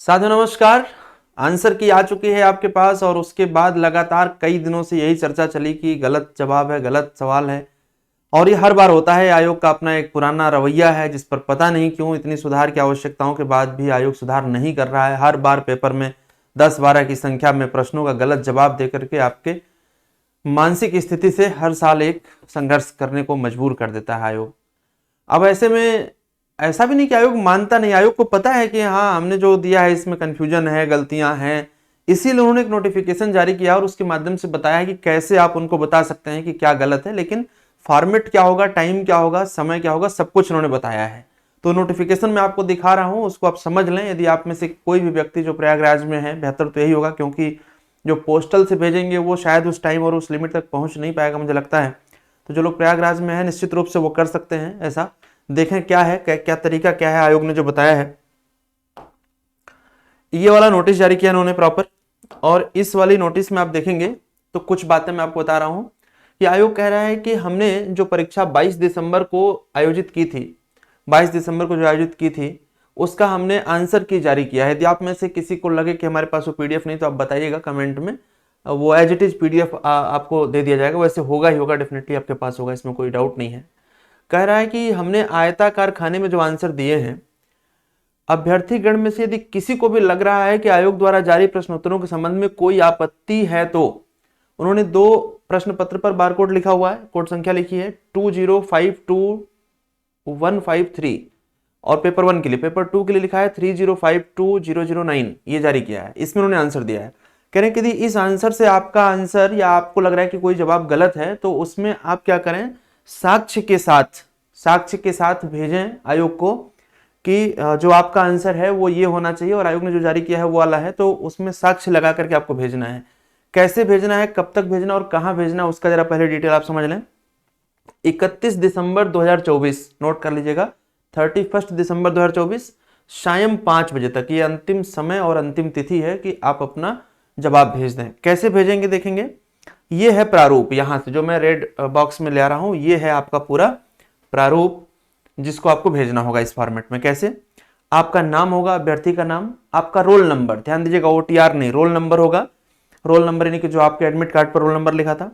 साधु नमस्कार। आंसर की आ चुकी है आपके पास और उसके बाद लगातार कई दिनों से यही चर्चा चली कि गलत जवाब है, गलत सवाल है और ये हर बार होता है। आयोग का अपना एक पुराना रवैया है जिस पर पता नहीं क्यों इतनी सुधार की आवश्यकताओं के बाद भी आयोग सुधार नहीं कर रहा है। हर बार पेपर में 10-12 की संख्या में प्रश्नों का गलत जवाब देकर के आपके मानसिक स्थिति से हर साल एक संघर्ष करने को मजबूर कर देता है आयोग। अब ऐसे में ऐसा भी नहीं कि आयोग मानता नहीं, आयोग को पता है कि हाँ हमने जो दिया है इसमें कंफ्यूजन है, गलतियां हैं, इसीलिए उन्होंने एक नोटिफिकेशन जारी किया और उसके माध्यम से बताया है कि कैसे आप उनको बता सकते हैं कि क्या गलत है। लेकिन फॉर्मेट क्या होगा, टाइम क्या होगा, समय क्या होगा, सब कुछ उन्होंने बताया है। तो नोटिफिकेशन में आपको दिखा रहा हूं, उसको आप समझ लें। यदि आप में से कोई भी व्यक्ति जो प्रयागराज में है, बेहतर तो यही होगा क्योंकि जो पोस्टल से भेजेंगे वो शायद उस टाइम और उस लिमिट तक पहुंच नहीं पाएगा, मुझे लगता है। तो जो लोग प्रयागराज में है निश्चित रूप से वो कर सकते हैं ऐसा। देखें क्या है, क्या तरीका क्या है आयोग ने जो बताया है। ये वाला नोटिस जारी किया इन्होंने प्रॉपर, और इस वाली नोटिस में आप देखेंगे तो कुछ बातें मैं आपको बता रहा हूं कि आयोग कह रहा है कि हमने जो परीक्षा 22 दिसंबर को आयोजित की थी, 22 दिसंबर को जो आयोजित की थी उसका हमने आंसर की जारी किया है। यदि आप में से किसी को लगे कि हमारे पास वो पीडीएफ नहीं तो आप बताइएगा कमेंट में, वो एज इट इज पीडीएफ आपको दे दिया जाएगा। वैसे होगा ही होगा, डेफिनेटली आपके पास होगा, इसमें कोई डाउट नहीं है। कह रहा है कि हमने आयताकार खाने में जो आंसर दिए हैं, अभ्यर्थी गण में से यदि किसी को भी लग रहा है कि आयोग द्वारा जारी प्रश्नोत्तरों के संबंध में कोई आपत्ति है तो उन्होंने 2 प्रश्न पत्र पर बारकोड लिखा हुआ है, कोड संख्या लिखी है 2052153 और पेपर 1 के लिए, पेपर 2 के लिए लिखा है 3052009, ये जारी किया है। इसमें उन्होंने आंसर दिया है। कह रहे हैं कि यदि इस आंसर से आपका आंसर या आपको लग रहा है कि कोई जवाब गलत है तो उसमें आप क्या करें, साक्ष्य के साथ भेजें आयोग को कि जो आपका आंसर है वो ये होना चाहिए और आयोग ने जो जारी किया है वो वाला है। तो उसमें साक्ष्य लगा करके आपको भेजना है। कैसे भेजना है, कब तक भेजना और कहां भेजना, उसका जरा पहले डिटेल आप समझ लें। 31 दिसंबर 2024, नोट कर लीजिएगा, 31 दिसंबर 2024 शाम 5 बजे तक ये अंतिम समय और अंतिम तिथि है कि आप अपना जवाब भेज दें। कैसे भेजेंगे देखेंगे, ये है प्रारूप, यहां से जो मैं रेड बॉक्स में ले आ रहा हूं, ये है आपका पूरा प्रारूप जिसको आपको भेजना होगा इस फॉर्मेट में। कैसे, आपका नाम होगा, अभ्यर्थी का नाम, आपका रोल नंबर, ध्यान दीजिएगा ओटीआर नहीं, रोल नंबर होगा। रोल नंबर यानी कि जो आपके एडमिट कार्ड पर रोल नंबर लिखा था।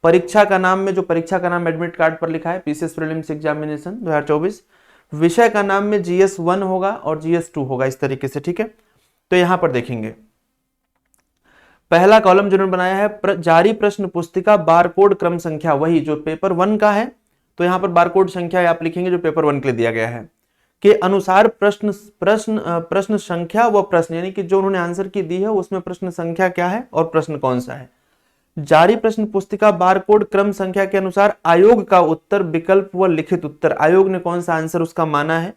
परीक्षा का नाम में जो परीक्षा का नाम एडमिट कार्ड पर लिखा है, पीसीएस प्रीलिम्स एग्जामिनेशन 2024। विषय का नाम में GS1 होगा और GS2 होगा, इस तरीके से, ठीक है। तो यहां पर देखेंगे पहला कॉलम जिन्होंने बनाया है जारी प्रश्न पुस्तिका बारकोड क्रम संख्या, वही जो पेपर 1 का है, तो यहां पर बारकोड संख्या आप लिखेंगे जो पेपर 1 के लिए दिया गया है, के अनुसार प्रश्न संख्या व प्रश्न, यानी कि जो उन्होंने आंसर की दी है उसमें प्रश्न संख्या क्या है और प्रश्न कौन सा है। जारी प्रश्न पुस्तिका बारकोड क्रम संख्या के अनुसार आयोग का उत्तर, विकल्प व लिखित उत्तर, आयोग ने कौन सा आंसर उसका माना है।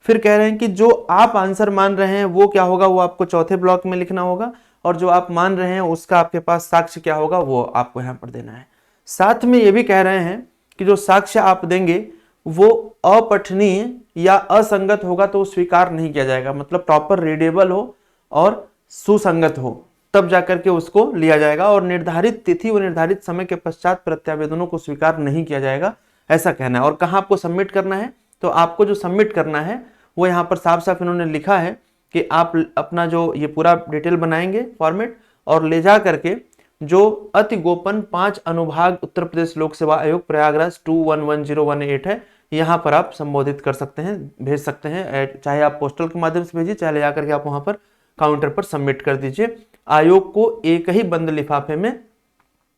फिर कह रहे हैं कि जो आप आंसर मान रहे हैं वो क्या होगा, वो आपको चौथे ब्लॉक में लिखना होगा, और जो आप मान रहे हैं उसका आपके पास साक्ष्य क्या होगा वो आपको यहां पर देना है। साथ में ये भी कह रहे हैं कि जो साक्ष्य आप देंगे वो अपठनीय या असंगत होगा तो स्वीकार नहीं किया जाएगा, मतलब प्रॉपर रीडेबल हो और सुसंगत हो, तब जाकर के उसको लिया जाएगा, और निर्धारित तिथि व निर्धारित समय के पश्चात प्रत्यावेदनों को स्वीकार नहीं किया जाएगा, ऐसा कहना है। और कहां आपको सबमिट करना है, तो आपको जो सबमिट करना है वो यहां पर साफ साफ इन्होंने लिखा है कि आप अपना जो ये पूरा डिटेल बनाएंगे फॉर्मेट और ले जा करके जो अति गोपन 5 अनुभाग उत्तर प्रदेश लोक सेवा आयोग प्रयागराज 211018 है, यहां पर आप संबोधित कर सकते हैं, भेज सकते हैं। चाहे आप पोस्टल के माध्यम से भेजिए, चाहे ले जाकर के आप वहां पर काउंटर पर सबमिट कर दीजिए। आयोग को एक ही बंद लिफाफे में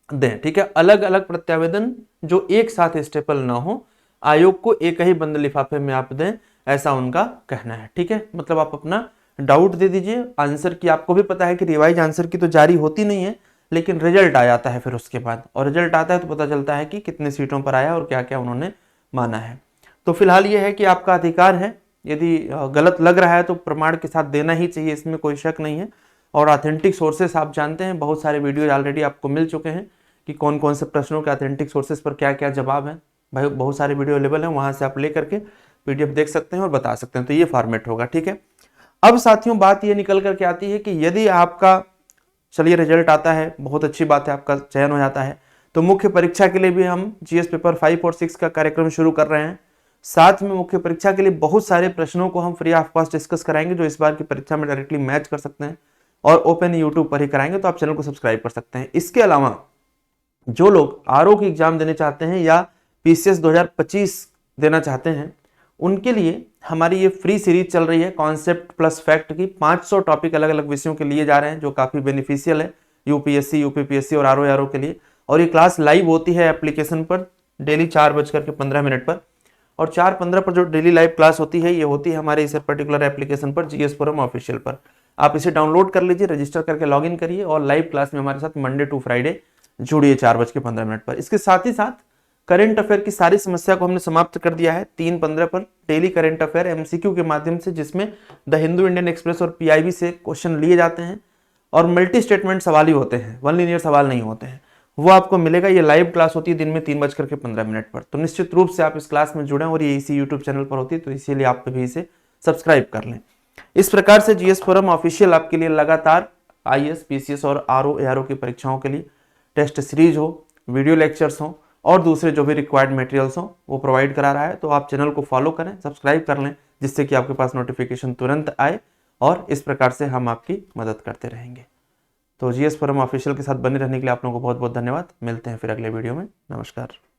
दें, ठीक है। अलग अलग प्रत्यावेदन जो एक साथ स्टेपल ना हो, आयोग को एक ही बंद लिफाफे में आप दें, ऐसा उनका कहना है, ठीक है। मतलब आप अपना डाउट दे दीजिए आंसर की। आपको भी पता है कि रिवाइज आंसर की तो जारी होती नहीं है, लेकिन रिजल्ट आ जाता है फिर उसके बाद, और रिजल्ट आता है तो पता चलता है कि कितने सीटों पर आया और क्या क्या उन्होंने माना है। तो फिलहाल ये है कि आपका अधिकार है, यदि गलत लग रहा है तो प्रमाण के साथ देना ही चाहिए, इसमें कोई शक नहीं है। और ऑथेंटिक सोर्सेस आप जानते हैं, बहुत सारे वीडियो ऑलरेडी आपको मिल चुके हैं कि कौन कौन से प्रश्नों के ऑथेंटिक सोर्सेस पर क्या क्या जवाब है। भाई बहुत सारे वीडियो अवेलेबल हैं, वहां से आप ले करके पीडीएफ देख सकते हैं और बता सकते हैं। तो ये फॉर्मेट होगा, ठीक है। अब साथियों बात ये निकल करके आती है कि यदि आपका, चलिए रिजल्ट आता है, बहुत अच्छी बात है, आपका चयन हो जाता है, तो मुख्य परीक्षा के लिए भी हम जीएस पेपर 5 और 6 का कार्यक्रम शुरू कर रहे हैं। साथ में मुख्य परीक्षा के लिए बहुत सारे प्रश्नों को हम फ्री ऑफ कॉस्ट डिस्कस कराएंगे जो इस बार की परीक्षा में डायरेक्टली मैच कर सकते हैं और ओपन यूट्यूब पर ही कराएंगे, तो आप चैनल को सब्सक्राइब कर सकते हैं। इसके अलावा जो लोग आरओ की एग्जाम देने चाहते हैं या पीसीएस 2025 देना चाहते हैं उनके लिए हमारी ये फ्री सीरीज चल रही है कॉन्सेप्ट प्लस फैक्ट की। 500 टॉपिक अलग अलग विषयों के लिए जा रहे हैं जो काफी बेनिफिशियल है यूपीएससी, यूपीपीएससी और आरओ के लिए। और ये क्लास लाइव होती है एप्लीकेशन पर डेली 4:15 पर, और 4:15 पर जो डेली लाइव क्लास होती है ये होती है हमारे इस पर्टिकुलर एप्लीकेशन पर, जीएस फोरम ऑफिशियल पर। आप इसे डाउनलोड कर लीजिए, रजिस्टर करके लॉगिन करिए और लाइव क्लास में हमारे साथ मंडे टू फ्राइडे जुड़िए 4:15 पर। इसके साथ ही साथ करंट अफेयर की सारी समस्या को हमने समाप्त कर दिया है 3:15 पर। डेली करंट अफेयर एमसीक्यू के माध्यम से, जिसमें द हिंदू, इंडियन एक्सप्रेस और पीआईबी से क्वेश्चन लिए जाते हैं और मल्टी स्टेटमेंट सवाल ही होते हैं, वन लीनियर सवाल नहीं होते हैं, वो आपको मिलेगा। ये लाइव क्लास होती है दिन में 3:15 पर। तो निश्चित रूप से आप इस क्लास में जुड़ें और ये इसी यूट्यूब चैनल पर होती है, तो इसीलिए आप भी इसे सब्सक्राइब कर लें। इस प्रकार से जीएस फोरम ऑफिशियल आपके लिए लगातार आईएएस, पीसीएस और आरओ एआरओ की परीक्षाओं के लिए टेस्ट सीरीज हो, वीडियो लेक्चर्स हो और दूसरे जो भी रिक्वायर्ड मटेरियल्स हो वो प्रोवाइड करा रहा है। तो आप चैनल को फॉलो करें, सब्सक्राइब कर लें, जिससे कि आपके पास नोटिफिकेशन तुरंत आए और इस प्रकार से हम आपकी मदद करते रहेंगे। तो जीएस फोरम ऑफिशियल के साथ बने रहने के लिए आप लोगों को बहुत बहुत धन्यवाद। मिलते हैं फिर अगले वीडियो में। नमस्कार।